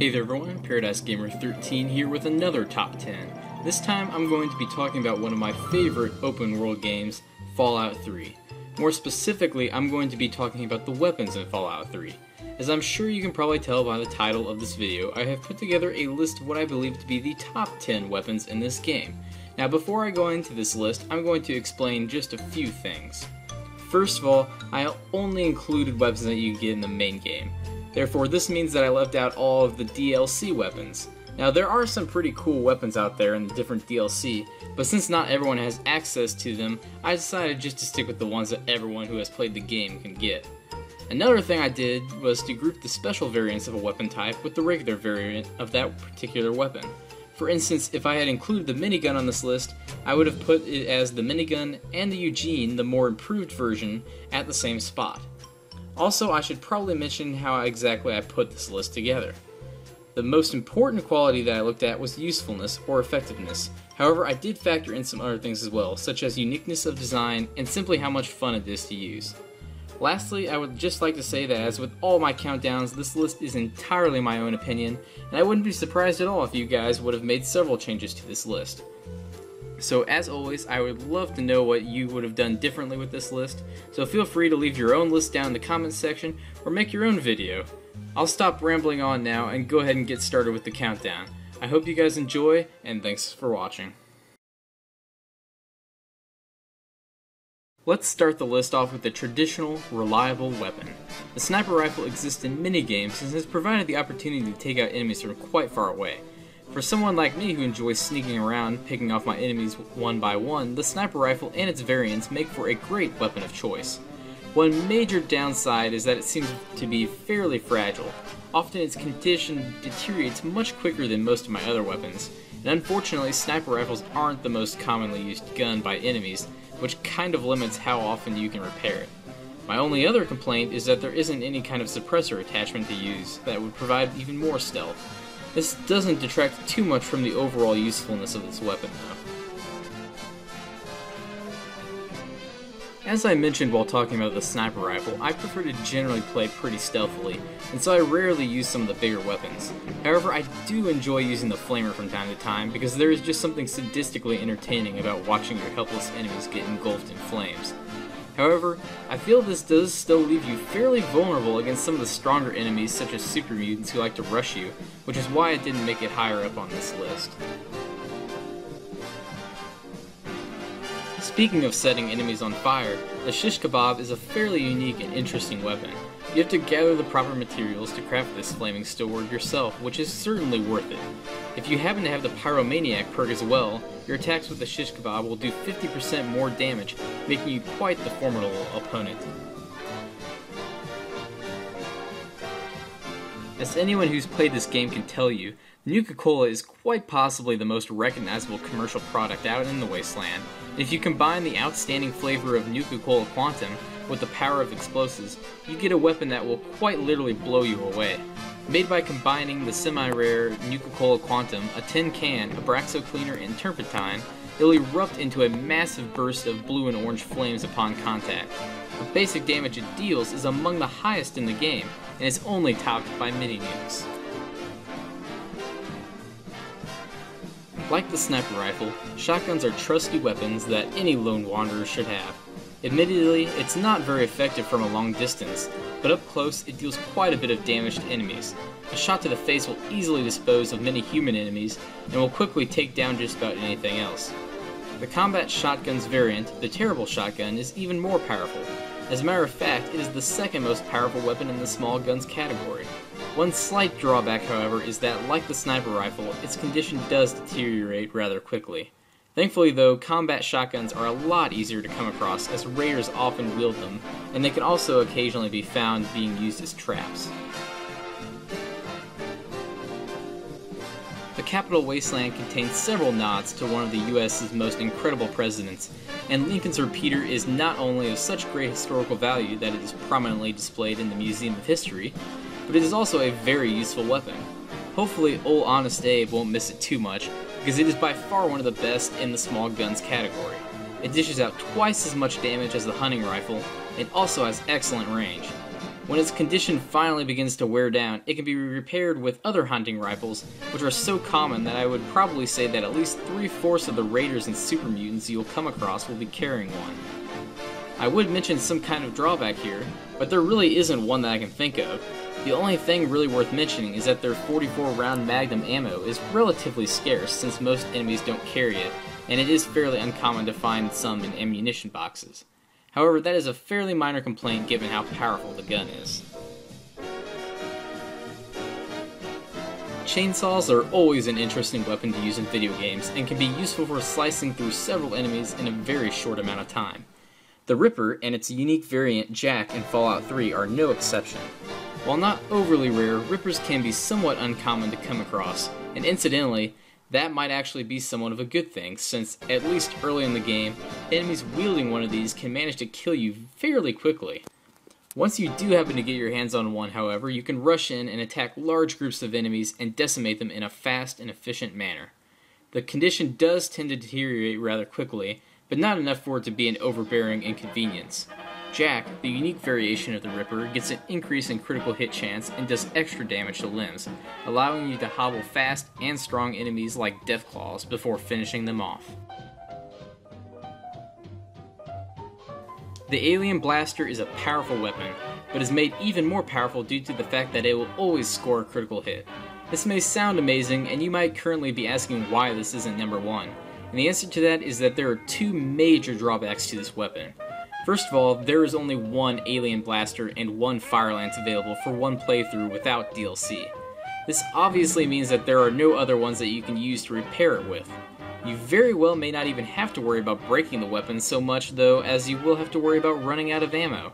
Hey there everyone, Paradise Gamer 13 here with another Top 10. This time I'm going to be talking about one of my favorite open world games, Fallout 3. More specifically, I'm going to be talking about the weapons in Fallout 3. As I'm sure you can probably tell by the title of this video, I have put together a list of what I believe to be the top 10 weapons in this game. Now before I go into this list, I'm going to explain just a few things. First of all, I only included weapons that you get in the main game. Therefore, this means that I left out all of the DLC weapons. Now, there are some pretty cool weapons out there in the different DLC, but since not everyone has access to them, I decided just to stick with the ones that everyone who has played the game can get. Another thing I did was to group the special variants of a weapon type with the regular variant of that particular weapon. For instance, if I had included the minigun on this list, I would have put it as the minigun and the Eugene, the more improved version, at the same spot. Also, I should probably mention how exactly I put this list together. The most important quality that I looked at was usefulness or effectiveness. However, I did factor in some other things as well, such as uniqueness of design and simply how much fun it is to use. Lastly, I would just like to say that as with all my countdowns, this list is entirely my own opinion, and I wouldn't be surprised at all if you guys would have made several changes to this list. So as always, I would love to know what you would have done differently with this list, so feel free to leave your own list down in the comments section or make your own video. I'll stop rambling on now and go ahead and get started with the countdown. I hope you guys enjoy, and thanks for watching. Let's start the list off with the traditional, reliable weapon. The sniper rifle exists in many games and has provided the opportunity to take out enemies from quite far away. For someone like me who enjoys sneaking around, picking off my enemies one by one, the sniper rifle and its variants make for a great weapon of choice. One major downside is that it seems to be fairly fragile. Often its condition deteriorates much quicker than most of my other weapons, and unfortunately sniper rifles aren't the most commonly used gun by enemies, which kind of limits how often you can repair it. My only other complaint is that there isn't any kind of suppressor attachment to use that would provide even more stealth. This doesn't detract too much from the overall usefulness of this weapon though. As I mentioned while talking about the sniper rifle, I prefer to generally play pretty stealthily, and so I rarely use some of the bigger weapons. However, I do enjoy using the flamer from time to time because there is just something sadistically entertaining about watching your helpless enemies get engulfed in flames. However, I feel this does still leave you fairly vulnerable against some of the stronger enemies such as super mutants who like to rush you, which is why I didn't make it higher up on this list. Speaking of setting enemies on fire, the shish kebab is a fairly unique and interesting weapon. You have to gather the proper materials to craft this flaming sword yourself, which is certainly worth it. If you happen to have the Pyromaniac perk as well, your attacks with the shish kebab will do 50% more damage, making you quite the formidable opponent. As anyone who's played this game can tell you, Nuka-Cola is quite possibly the most recognizable commercial product out in the wasteland. And if you combine the outstanding flavor of Nuka-Cola Quantum with the power of explosives, you get a weapon that will quite literally blow you away. Made by combining the semi-rare Nuka-Cola Quantum, a tin can, Abraxo cleaner, and turpentine, it will erupt into a massive burst of blue and orange flames upon contact. The basic damage it deals is among the highest in the game, and is only topped by mini-nukes. Like the sniper rifle, shotguns are trusty weapons that any lone wanderer should have. Admittedly, it's not very effective from a long distance, but up close it deals quite a bit of damage to enemies. A shot to the face will easily dispose of many human enemies, and will quickly take down just about anything else. The combat shotgun's variant, the Terrible Shotgun, is even more powerful. As a matter of fact, it is the second most powerful weapon in the small guns category. One slight drawback, however, is that, like the sniper rifle, its condition does deteriorate rather quickly. Thankfully though, combat shotguns are a lot easier to come across as raiders often wield them, and they can also occasionally be found being used as traps. The Capital Wasteland contains several nods to one of the US's most incredible presidents, and Lincoln's repeater is not only of such great historical value that it is prominently displayed in the Museum of History, but it is also a very useful weapon. Hopefully Ol' Honest Abe won't miss it too much, because it is by far one of the best in the small guns category. It dishes out twice as much damage as the hunting rifle, and also has excellent range. When its condition finally begins to wear down, it can be repaired with other hunting rifles, which are so common that I would probably say that at least 3/4 of the raiders and super mutants you'll come across will be carrying one. I would mention some kind of drawback here, but there really isn't one that I can think of. The only thing really worth mentioning is that their 44 round Magnum ammo is relatively scarce since most enemies don't carry it, and it is fairly uncommon to find some in ammunition boxes. However, that is a fairly minor complaint given how powerful the gun is. Chainsaws are always an interesting weapon to use in video games and can be useful for slicing through several enemies in a very short amount of time. The Ripper and its unique variant Jack in Fallout 3 are no exception. While not overly rare, Rippers can be somewhat uncommon to come across, and incidentally, that might actually be somewhat of a good thing, since, at least early in the game, enemies wielding one of these can manage to kill you fairly quickly. Once you do happen to get your hands on one, however, you can rush in and attack large groups of enemies and decimate them in a fast and efficient manner. The condition does tend to deteriorate rather quickly, but not enough for it to be an overbearing inconvenience. Jack, the unique variation of the Ripper, gets an increase in critical hit chance and does extra damage to limbs, allowing you to hobble fast and strong enemies like Deathclaws before finishing them off. The Alien Blaster is a powerful weapon, but is made even more powerful due to the fact that it will always score a critical hit. This may sound amazing, and you might currently be asking why this isn't number one, and the answer to that is that there are two major drawbacks to this weapon. First of all, there is only one Alien Blaster and one Fire Lance available for one playthrough without DLC. This obviously means that there are no other ones that you can use to repair it with. You very well may not even have to worry about breaking the weapon so much though, as you will have to worry about running out of ammo.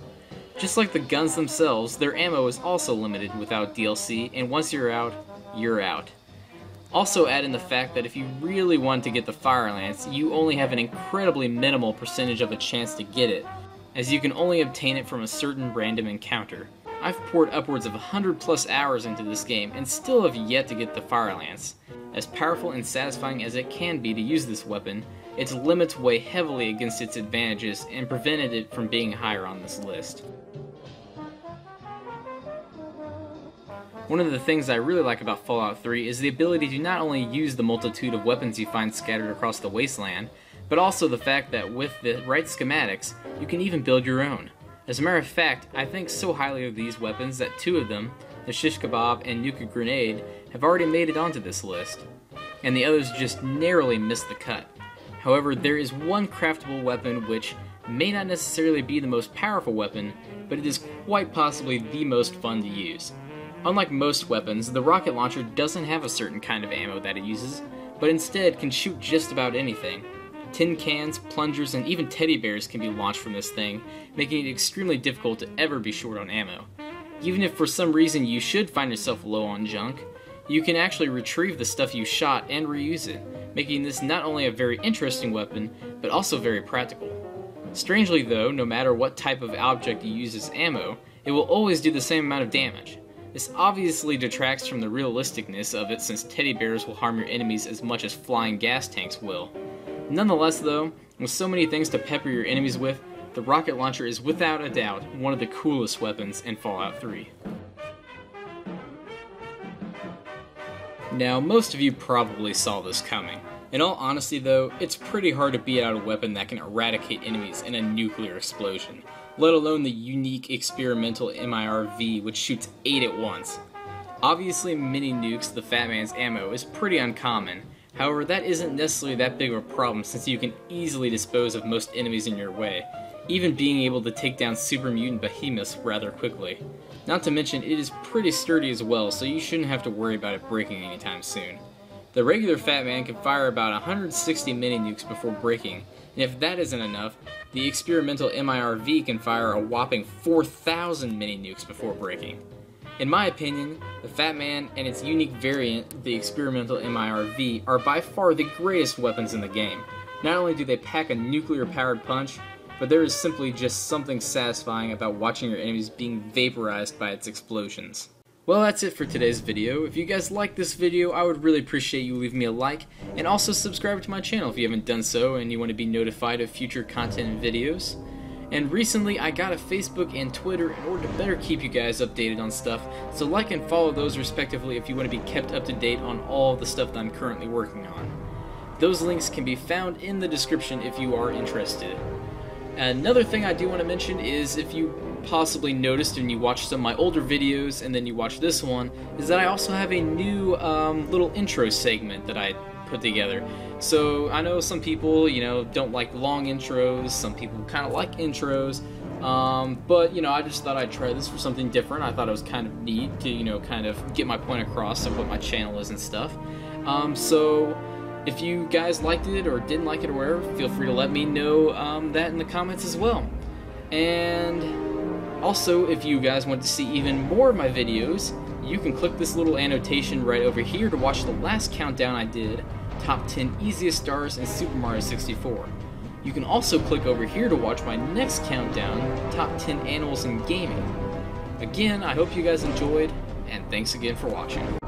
Just like the guns themselves, their ammo is also limited without DLC, and once you're out, you're out. Also add in the fact that if you really want to get the Fire Lance, you only have an incredibly minimal percentage of a chance to get it, as you can only obtain it from a certain random encounter. I've poured upwards of 100 plus hours into this game and still have yet to get the Fire Lance. As powerful and satisfying as it can be to use this weapon, its limits weigh heavily against its advantages and prevented it from being higher on this list. One of the things I really like about Fallout 3 is the ability to not only use the multitude of weapons you find scattered across the wasteland, but also the fact that with the right schematics, you can even build your own. As a matter of fact, I think so highly of these weapons that two of them, the Shish Kebab and Nuka Grenade, have already made it onto this list, and the others just narrowly missed the cut. However, there is one craftable weapon which may not necessarily be the most powerful weapon, but it is quite possibly the most fun to use. Unlike most weapons, the rocket launcher doesn't have a certain kind of ammo that it uses, but instead can shoot just about anything. Tin cans, plungers, and even teddy bears can be launched from this thing, making it extremely difficult to ever be short on ammo. Even if for some reason you should find yourself low on junk, you can actually retrieve the stuff you shot and reuse it, making this not only a very interesting weapon, but also very practical. Strangely though, no matter what type of object you use as ammo, it will always do the same amount of damage. This obviously detracts from the realisticness of it since teddy bears will harm your enemies as much as flying gas tanks will. Nonetheless though, with so many things to pepper your enemies with, the rocket launcher is without a doubt one of the coolest weapons in Fallout 3. Now, most of you probably saw this coming. In all honesty though, it's pretty hard to beat out a weapon that can eradicate enemies in a nuclear explosion, let alone the unique experimental MIRV which shoots 8 at once. Obviously Mini Nukes, the Fat Man's ammo, is pretty uncommon. However, that isn't necessarily that big of a problem since you can easily dispose of most enemies in your way, even being able to take down super mutant behemoths rather quickly. Not to mention, it is pretty sturdy as well, so you shouldn't have to worry about it breaking anytime soon. The regular Fat Man can fire about 160 mini nukes before breaking, and if that isn't enough, the experimental MIRV can fire a whopping 4,000 mini nukes before breaking. In my opinion, the Fat Man and its unique variant, the experimental MIRV, are by far the greatest weapons in the game. Not only do they pack a nuclear-powered punch, but there is simply just something satisfying about watching your enemies being vaporized by its explosions. Well, that's it for today's video. If you guys like this video, I would really appreciate you leaving me a like, and also subscribe to my channel if you haven't done so and you want to be notified of future content and videos. And recently I got a Facebook and Twitter in order to better keep you guys updated on stuff, so like and follow those respectively if you want to be kept up to date on all the stuff that I'm currently working on. Those links can be found in the description if you are interested. Another thing I do want to mention is, if you possibly noticed when you watched some of my older videos and then you watch this one, is that I also have a new little intro segment that I put together. So I know some people, don't like long intros, some people kind of like intros, but I just thought I'd try this for something different. I thought it was kind of neat to, kind of get my point across of what my channel is and stuff. So if you guys liked it or didn't like it or whatever, feel free to let me know that in the comments as well. And also, if you guys want to see even more of my videos, you can click this little annotation right over here to watch the last countdown I did, Top 10 Easiest Stars in Super Mario 64. You can also click over here to watch my next countdown, Top 10 Animals in Gaming. Again, I hope you guys enjoyed, and thanks again for watching.